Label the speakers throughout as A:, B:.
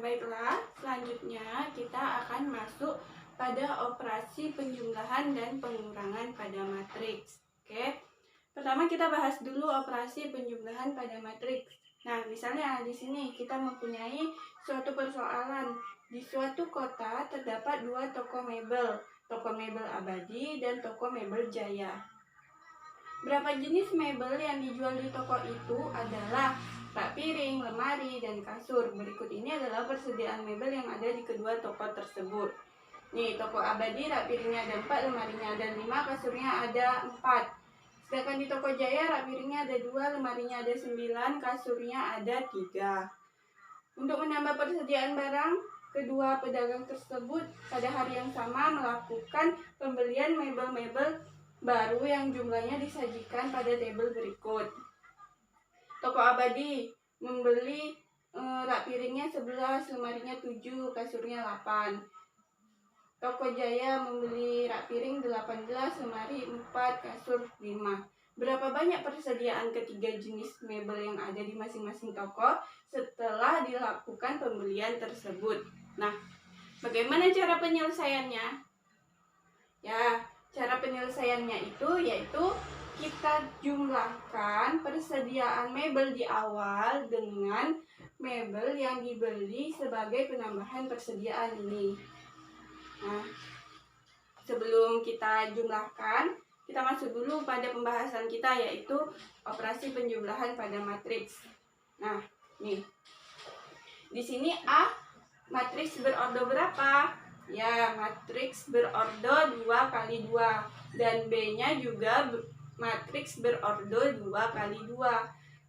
A: baiklah, selanjutnya kita akan masuk pada operasi penjumlahan dan pengurangan pada matriks. Oke. Pertama kita bahas dulu operasi penjumlahan pada matriks. Nah, misalnya di sini kita mempunyai suatu persoalan. Di suatu kota terdapat dua toko mebel Abadi dan toko mebel Jaya. Berapa jenis mebel yang dijual di toko itu adalah rak piring, lemari, dan kasur. Berikut ini adalah persediaan mebel yang ada di kedua toko tersebut. Nih, toko Abadi rak piringnya ada 4, lemarinya ada 5, kasurnya ada 4. Sedangkan di toko Jaya rak piringnya ada 2, lemarinya ada 9, kasurnya ada 3. Untuk menambah persediaan barang, kedua pedagang tersebut pada hari yang sama melakukan pembelian mebel-mebel baru yang jumlahnya disajikan pada tabel berikut. Toko Abadi membeli rak piringnya 11, lemarinya 7, kasurnya 8. Toko Jaya membeli rak piring 18, lemari 4, kasur 5. Berapa banyak persediaan ketiga jenis mebel yang ada di masing-masing toko setelah dilakukan pembelian tersebut? Nah, bagaimana cara penyelesaiannya? Ya, cara penyelesaiannya itu yaitu kita jumlahkan persediaan mebel di awal dengan mebel yang dibeli sebagai penambahan persediaan ini. Nah, sebelum kita jumlahkan, kita masuk dulu pada pembahasan kita yaitu operasi penjumlahan pada matriks. Nah, nih. Di sini A matriks berordo berapa? Ya, matriks berordo 2 kali 2 dan B-nya juga matriks berordo 2 kali 2.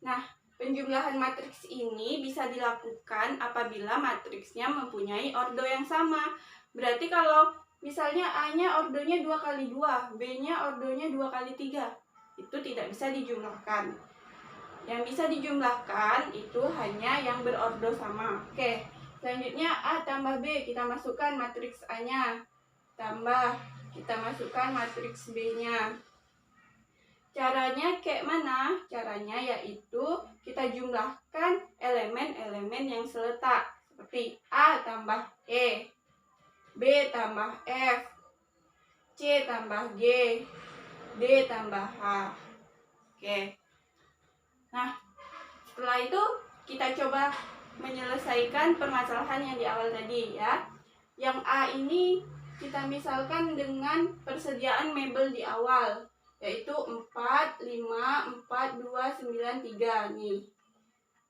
A: Nah, penjumlahan matriks ini bisa dilakukan apabila matriksnya mempunyai ordo yang sama. Berarti kalau misalnya A-nya ordonya 2 kali 2, B-nya ordonya 2 kali 3, itu tidak bisa dijumlahkan. Yang bisa dijumlahkan itu hanya yang berordo sama. Oke, selanjutnya A tambah B, kita masukkan matriks A-nya. Tambah, kita masukkan matriks B-nya. Caranya kayak mana? Caranya yaitu kita jumlahkan elemen-elemen yang seletak. Seperti A tambah E, B tambah F, C tambah G, D tambah H. Oke. Nah, setelah itu kita coba menyelesaikan permasalahan yang di awal tadi ya. Yang A ini kita misalkan dengan persediaan mebel di awal, yaitu 4, 5, 4, 2, 9, 3 nih.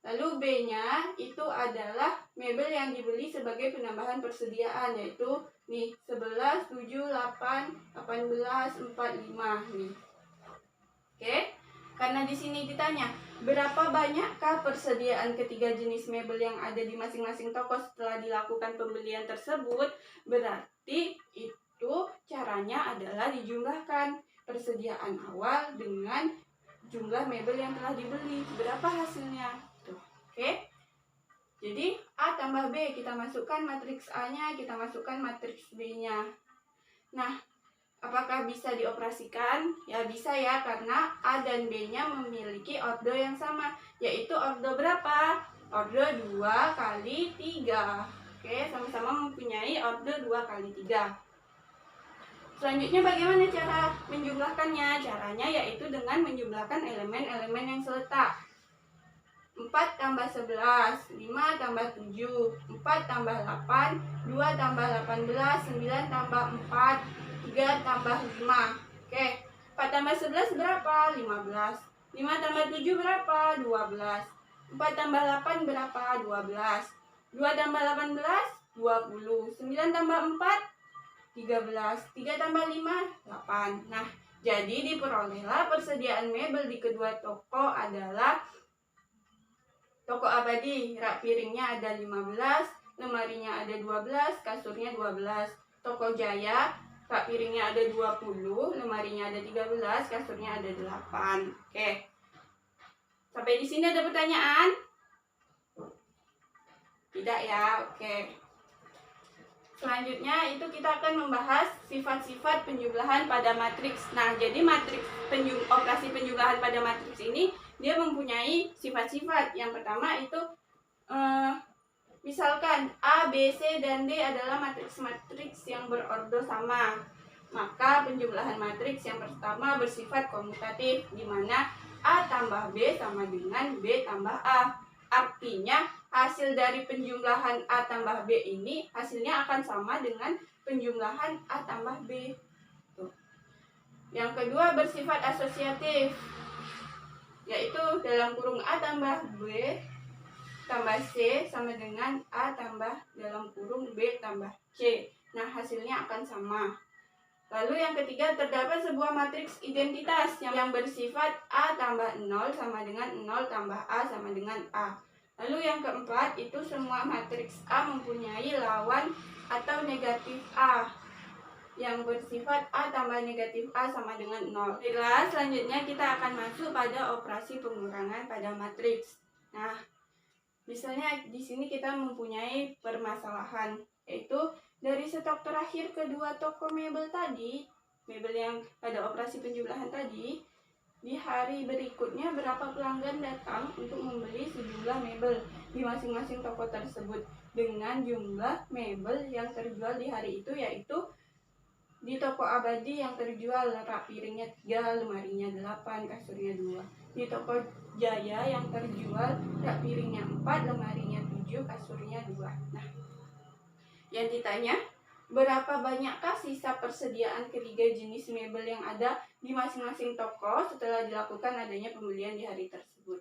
A: Lalu B-nya itu adalah mebel yang dibeli sebagai penambahan persediaan, yaitu nih 11, 7, 8, 18, 4, 5 nih. Oke? Karena di sini ditanya, berapa banyakkah persediaan ketiga jenis mebel yang ada di masing-masing toko setelah dilakukan pembelian tersebut? Berarti itu caranya adalah dijumlahkan persediaan awal dengan jumlah mebel yang telah dibeli. Berapa hasilnya? Tuh, oke? Jadi A tambah B, kita masukkan matriks A-nya, kita masukkan matriks B-nya. Nah, apakah bisa dioperasikan? Ya bisa ya, karena A dan B-nya memiliki ordo yang sama, yaitu ordo berapa? Ordo 2 kali 3. Oke, sama-sama mempunyai ordo 2 kali 3. Selanjutnya bagaimana cara menjumlahkannya? Caranya yaitu dengan menjumlahkan elemen-elemen yang seletak. 4 tambah 11, 5 tambah 7, 4 tambah 8, 2 tambah 18, 9 tambah 4, 3 tambah 5. Oke, 4 tambah 11 berapa? 15. 5 tambah 7 berapa? 12. 4 tambah 8 berapa? 12. 2 tambah 18, 20. 9 tambah 4, 13. 3 tambah 5, 8. Nah, jadi diperolehlah persediaan mebel di kedua toko adalah toko Abadi, rak piringnya ada 15, lemarinya ada 12, kasurnya 12. Toko Jaya, rak piringnya ada 20, lemarinya ada 13, kasurnya ada 8. Oke. Sampai di sini ada pertanyaan? Tidak ya, oke. Selanjutnya itu kita akan membahas sifat-sifat penjumlahan pada matriks. Nah, jadi operasi penjumlahan pada matriks ini dia mempunyai sifat-sifat. Yang pertama itu Misalkan A, B, C, dan D adalah matriks-matriks yang berordo sama, maka penjumlahan matriks yang pertama bersifat komutatif, di mana A tambah B sama dengan B tambah A. Artinya hasil dari penjumlahan A tambah B ini hasilnya akan sama dengan penjumlahan A tambah B. Tuh. Yang kedua bersifat asosiatif, yaitu dalam kurung A tambah B tambah C sama dengan A tambah dalam kurung B tambah C. Nah, hasilnya akan sama. Lalu yang ketiga, terdapat sebuah matriks identitas yang bersifat A tambah 0 sama dengan 0 tambah A sama dengan A. Lalu yang keempat, itu semua matriks A mempunyai lawan atau negatif A yang bersifat A tambah negatif A sama dengan 0. Baiklah, selanjutnya kita akan masuk pada operasi pengurangan pada matriks. Nah, misalnya di sini kita mempunyai permasalahan, yaitu dari stok terakhir kedua toko mebel tadi, mebel yang pada operasi penjumlahan tadi, di hari berikutnya berapa pelanggan datang untuk membeli sejumlah mebel di masing-masing toko tersebut dengan jumlah mebel yang terjual di hari itu, yaitu di toko Abadi yang terjual rak piringnya 3, lemarinya 8, kasurnya 2. Di toko Jaya yang terjual rak piringnya 4, lemarinya 7, kasurnya 2. Nah, yang ditanya, berapa banyakkah sisa persediaan ketiga jenis mebel yang ada di masing-masing toko setelah dilakukan adanya pembelian di hari tersebut?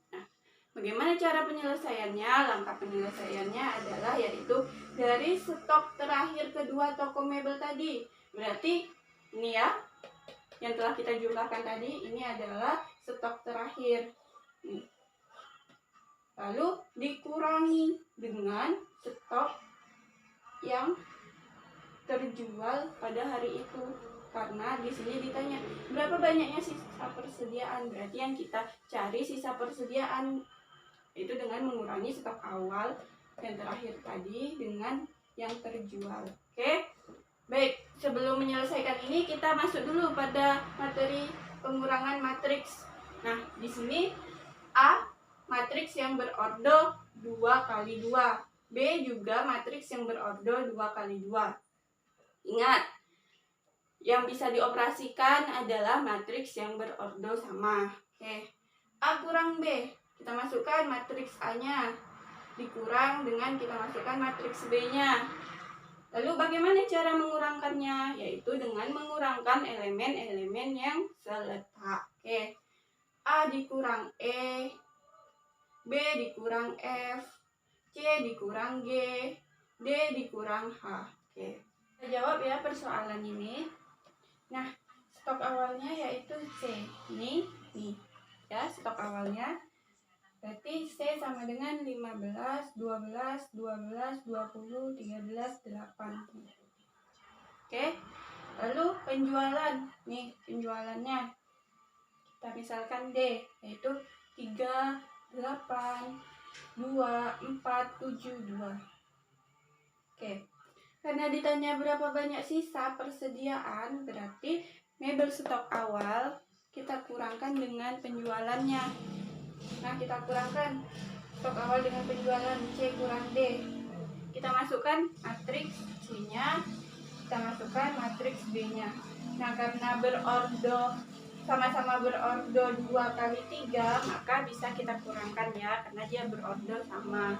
A: Nah, bagaimana cara penyelesaiannya? Langkah penyelesaiannya adalah yaitu dari stok terakhir kedua toko mebel tadi. Berarti ini ya, yang telah kita jumlahkan tadi, ini adalah stok terakhir. Nih. Lalu dikurangi dengan stok yang terjual pada hari itu. Karena di sini ditanya berapa banyaknya sisa persediaan. Berarti yang kita cari sisa persediaan itu dengan mengurangi stok awal yang terakhir tadi dengan yang terjual. Oke? Baik, sebelum menyelesaikan ini kita masuk dulu pada materi pengurangan matriks. Nah, di sini A matriks yang berordo 2 kali 2. B juga matriks yang berordo 2 kali 2. Ingat, yang bisa dioperasikan adalah matriks yang berordo sama. Oke. A kurang B, kita masukkan matriks A-nya dikurang dengan kita masukkan matriks B-nya. Lalu bagaimana cara mengurangkannya? Yaitu dengan mengurangkan elemen-elemen yang seletak. Oke. A dikurang E, B dikurang F, C dikurang G, D dikurang H. Oke. Kita jawab ya persoalan ini. Nah, stok awalnya yaitu C. Ini nih. Ya, stok awalnya. Berarti C sama dengan 15, 12, 12, 20, 13, 8. Oke. Lalu penjualan. Nih, penjualannya. Kita misalkan D, yaitu 3, 8, 2, 4, 7, 2. Oke. Karena ditanya berapa banyak sisa persediaan, berarti mebel stok awal kita kurangkan dengan penjualannya. Nah, kita kurangkan stok awal dengan penjualan C kurang D. Kita masukkan matriks C-nya, kita masukkan matriks B-nya. Nah, karena berordo sama-sama berordo 2 kali 3, maka bisa kita kurangkan ya, karena dia berordo sama.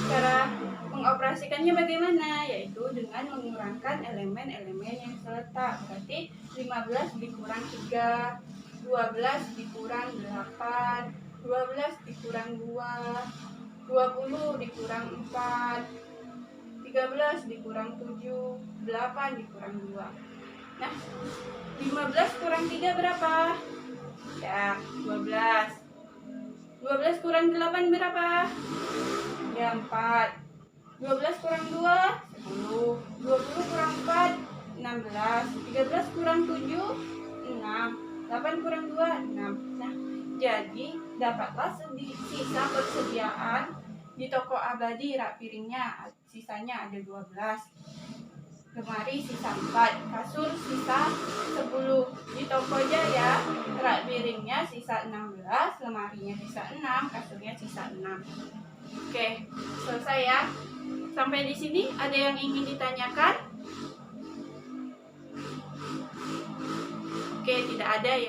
A: Cara mengoperasikannya bagaimana? Yaitu dengan mengurangkan elemen-elemen yang seletak. Berarti 15 dikurang 3, 12 dikurang 8, 12 dikurang 2, 20 dikurang 4, 13 dikurang 7, 8 dikurang 2. Nah, 15 kurang 3 berapa? Ya, 12. 12 kurang 8 berapa? Ya, 4. 12 kurang 2, 10. 20 kurang 4, 16. 13 kurang 7, 6. 8 kurang 2, 6. Nah, jadi dapatlah sisa persediaan di toko Abadi rak piringnya. Sisanya ada 12. Lemari sisa 4, kasur sisa 10. Di toko Jaya rak piringnya sisa 16, lemarinya sisa 6, kasurnya sisa 6. Oke, selesai ya. Sampai di sini ada yang ingin ditanyakan? Oke, tidak ada ya.